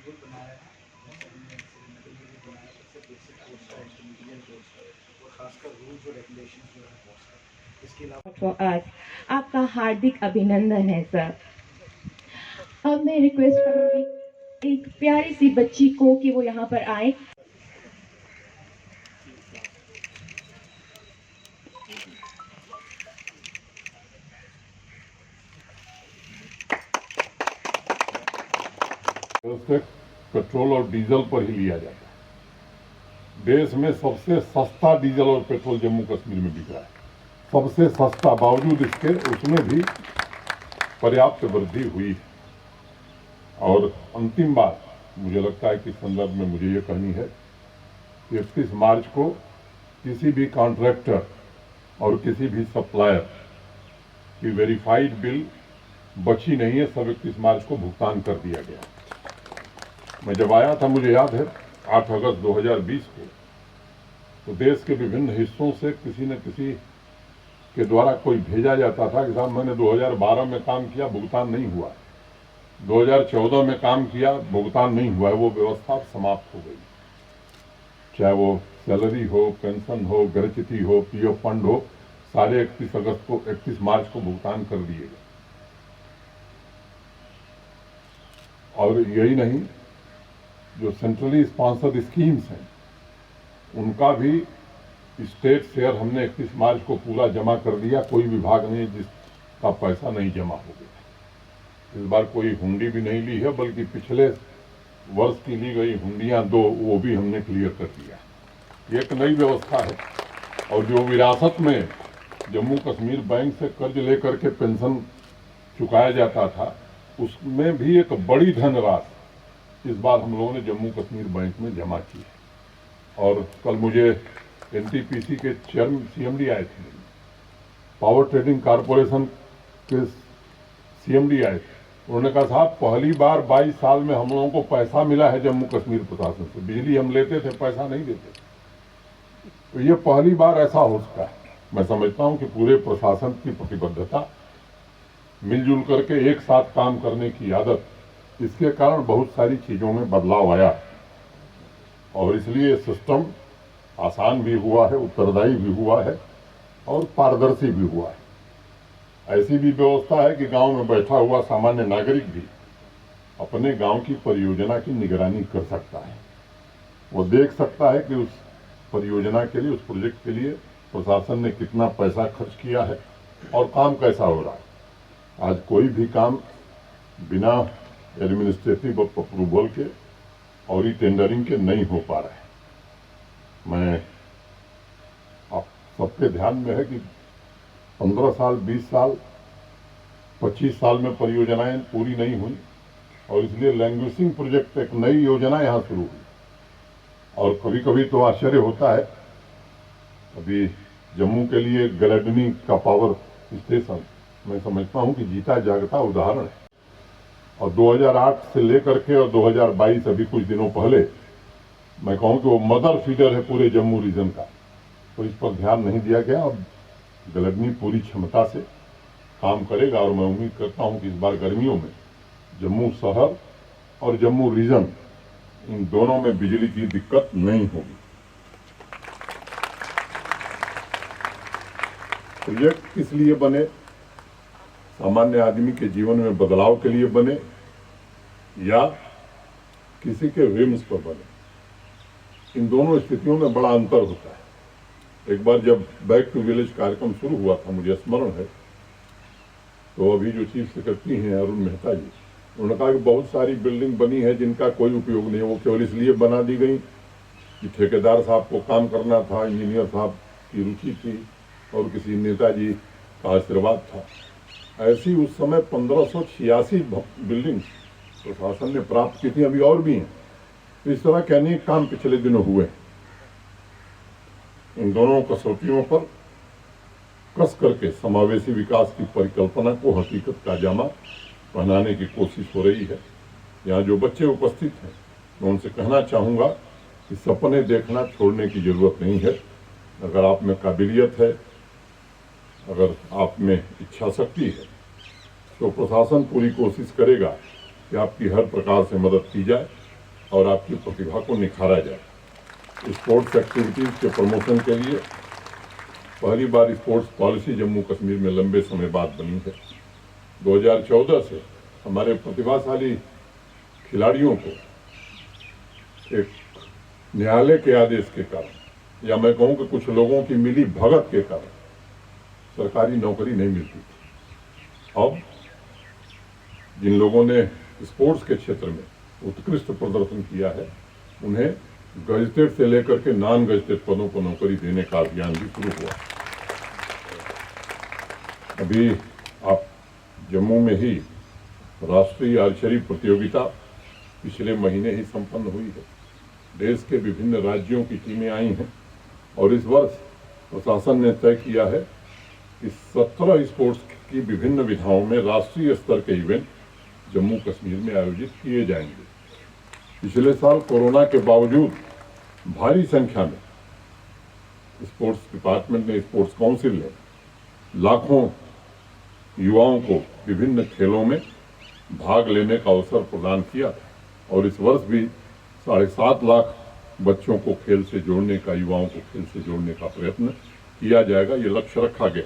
बिल्कुल बनाया है। श्रीनगर में भी बनाया है, सबसे बेसिक कोर्स का, इंटरमीडिएट कोर्स का, और खासकर रूल्स और रेगुलेशंस जो है कोर्स का। इसके अलावा फॉर अस आपका हार्दिक अभिनंदन है सर। अब मैं रिक्वेस्ट करूंगी एक प्यारी सी बच्ची को कि वो यहाँ पर आए। से पेट्रोल और डीजल पर ही लिया जाता है। देश में सबसे सस्ता डीजल और पेट्रोल जम्मू कश्मीर में बिक रहा है, सबसे सस्ता। बावजूद इसके उसमें भी पर्याप्त वृद्धि हुई है। और अंतिम बात मुझे लगता है कि संदर्भ में मुझे ये कहनी है कि 31 मार्च को किसी भी कॉन्ट्रैक्टर और किसी भी सप्लायर की वेरीफाइड बिल बची नहीं है, सब 31 मार्च को भुगतान कर दिया गया। मैं जब आया था, मुझे याद है 8 अगस्त 2020 को, तो देश के विभिन्न हिस्सों से किसी न किसी के द्वारा कोई भेजा जाता था कि साहब मैंने 2012 में काम किया, भुगतान नहीं हुआ, 2014 में काम किया, भुगतान नहीं हुआ है। वो व्यवस्था समाप्त हो गई। चाहे वो सैलरी हो, पेंशन हो, ग्रेच्युटी हो, पीएफ फंड हो, सारे 31 मार्च को भुगतान कर दिए गए। और यही नहीं, जो सेंट्रली स्पॉन्सर्ड स्कीम्स हैं उनका भी स्टेट शेयर हमने 31 मार्च को पूरा जमा कर दिया। कोई विभाग नहीं जिसका पैसा नहीं जमा हो गया। इस बार कोई हुंडी भी नहीं ली है, बल्कि पिछले वर्ष की ली गई हुंडियां 2 वो भी हमने क्लियर कर दिया। ये एक नई व्यवस्था है। और जो विरासत में जम्मू कश्मीर बैंक से कर्ज लेकर के पेंशन चुकाया जाता था, उसमें भी एक बड़ी धनराशि इस बार हम लोगों ने जम्मू कश्मीर बैंक में जमा की है। और कल मुझे एनटीपीसी के चेयरमैन सीएमडी आए थे, पावर ट्रेडिंग कॉरपोरेशन के सीएमडी आए थे। उन्होंने कहा साहब पहली बार 22 साल में हम लोगों को पैसा मिला है जम्मू कश्मीर प्रशासन से। बिजली हम लेते थे, पैसा नहीं देते, तो ये पहली बार ऐसा हो सका है। मैं समझता हूं कि पूरे प्रशासन की प्रतिबद्धता, मिलजुल करके एक साथ काम करने की आदत, इसके कारण बहुत सारी चीजों में बदलाव आया और इसलिए सिस्टम आसान भी हुआ है, उत्तरदायी भी हुआ है और पारदर्शी भी हुआ है। ऐसी भी व्यवस्था है कि गांव में बैठा हुआ सामान्य नागरिक भी अपने गांव की परियोजना की निगरानी कर सकता है। वो देख सकता है कि उस परियोजना के लिए, उस प्रोजेक्ट के लिए प्रशासन ने कितना पैसा खर्च किया है और काम कैसा हो रहा है। आज कोई भी काम बिना एडमिनिस्ट्रेटिव अप्रूवल के और टेंडरिंग के नहीं हो पा रहा है। मैं आप सबके ध्यान में है कि 15 साल, 20 साल, 25 साल में परियोजनाएं पूरी नहीं हुई और इसलिए लैंग्वेजिंग प्रोजेक्ट, एक नई योजना यहाँ शुरू हुई। और कभी कभी तो आश्चर्य होता है, अभी जम्मू के लिए गलडनी का पावर स्टेशन मैं समझता हूं कि जीता जागता उदाहरण है। और 2008 से लेकर के और 2022 अभी कुछ दिनों पहले मैं कहूं कि वो मदर फीडर है पूरे जम्मू रीजन का। तो इस पर ध्यान नहीं दिया गया। अब गलडनी पूरी क्षमता से काम करेगा और मैं उम्मीद करता हूं कि इस बार गर्मियों में जम्मू शहर और जम्मू रीजन, इन दोनों में बिजली की दिक्कत नहीं होगी। प्रोजेक्ट किस लिए बने? सामान्य आदमी के जीवन में बदलाव के लिए बने या किसी के विम्स पर बने, इन दोनों स्थितियों में बड़ा अंतर होता है। एक बार जब बैक टू विलेज कार्यक्रम शुरू हुआ था, मुझे स्मरण है, तो अभी जो चीफ सेक्रेटरी हैं अरुण मेहता जी, उन्होंने कहा कि बहुत सारी बिल्डिंग बनी है जिनका कोई उपयोग नहीं है, वो केवल इसलिए बना दी गई कि ठेकेदार साहब को काम करना था, इंजीनियर साहब की रुचि थी और किसी नेताजी का आशीर्वाद था। ऐसी उस समय 1586 बिल्डिंग प्रशासन ने प्राप्त की थी, अभी और भी हैं। इस तरह के अनेक काम पिछले दिनों हुए। इन दोनों कसौटियों पर कस करके समावेशी विकास की परिकल्पना को हकीकत का जामा पहनाने की कोशिश हो रही है। यहाँ जो बच्चे उपस्थित हैं, मैं उनसे कहना चाहूँगा कि सपने देखना छोड़ने की जरूरत नहीं है। अगर आप में काबिलियत है, अगर आप में इच्छा शक्ति है, तो प्रशासन पूरी कोशिश करेगा कि आपकी हर प्रकार से मदद की जाए और आपकी प्रतिभा को निखारा जाए। स्पोर्ट्स एक्टिविटीज़ के प्रमोशन के लिए पहली बार स्पोर्ट्स पॉलिसी जम्मू कश्मीर में लंबे समय बाद बनी है। 2014 से हमारे प्रतिभाशाली खिलाड़ियों को एक न्यायालय के आदेश के कारण, या मैं कहूँ कि कुछ लोगों की मिली भगत के कारण, सरकारी नौकरी नहीं मिलती थी। अब जिन लोगों ने स्पोर्ट्स के क्षेत्र में उत्कृष्ट प्रदर्शन किया है, उन्हें गजटेड से लेकर के नॉन गजटेड पदों पर नौकरी देने का अभियान भी शुरू हुआ। अभी आप जम्मू में ही राष्ट्रीय आर्चरी प्रतियोगिता पिछले महीने ही संपन्न हुई है। देश के विभिन्न राज्यों की टीमें आई हैं और इस वर्ष प्रशासन ने तय किया है कि 17 स्पोर्ट्स की विभिन्न विधाओं में राष्ट्रीय स्तर के इवेंट जम्मू कश्मीर में आयोजित किए जाएंगे। पिछले साल कोरोना के बावजूद भारी संख्या में स्पोर्ट्स डिपार्टमेंट ने, स्पोर्ट्स काउंसिल ने लाखों युवाओं को विभिन्न खेलों में भाग लेने का अवसर प्रदान किया था और इस वर्ष भी 7.5 लाख बच्चों को खेल से जोड़ने का, युवाओं को खेल से जोड़ने का प्रयत्न किया जाएगा। ये लक्ष्य रखा गया।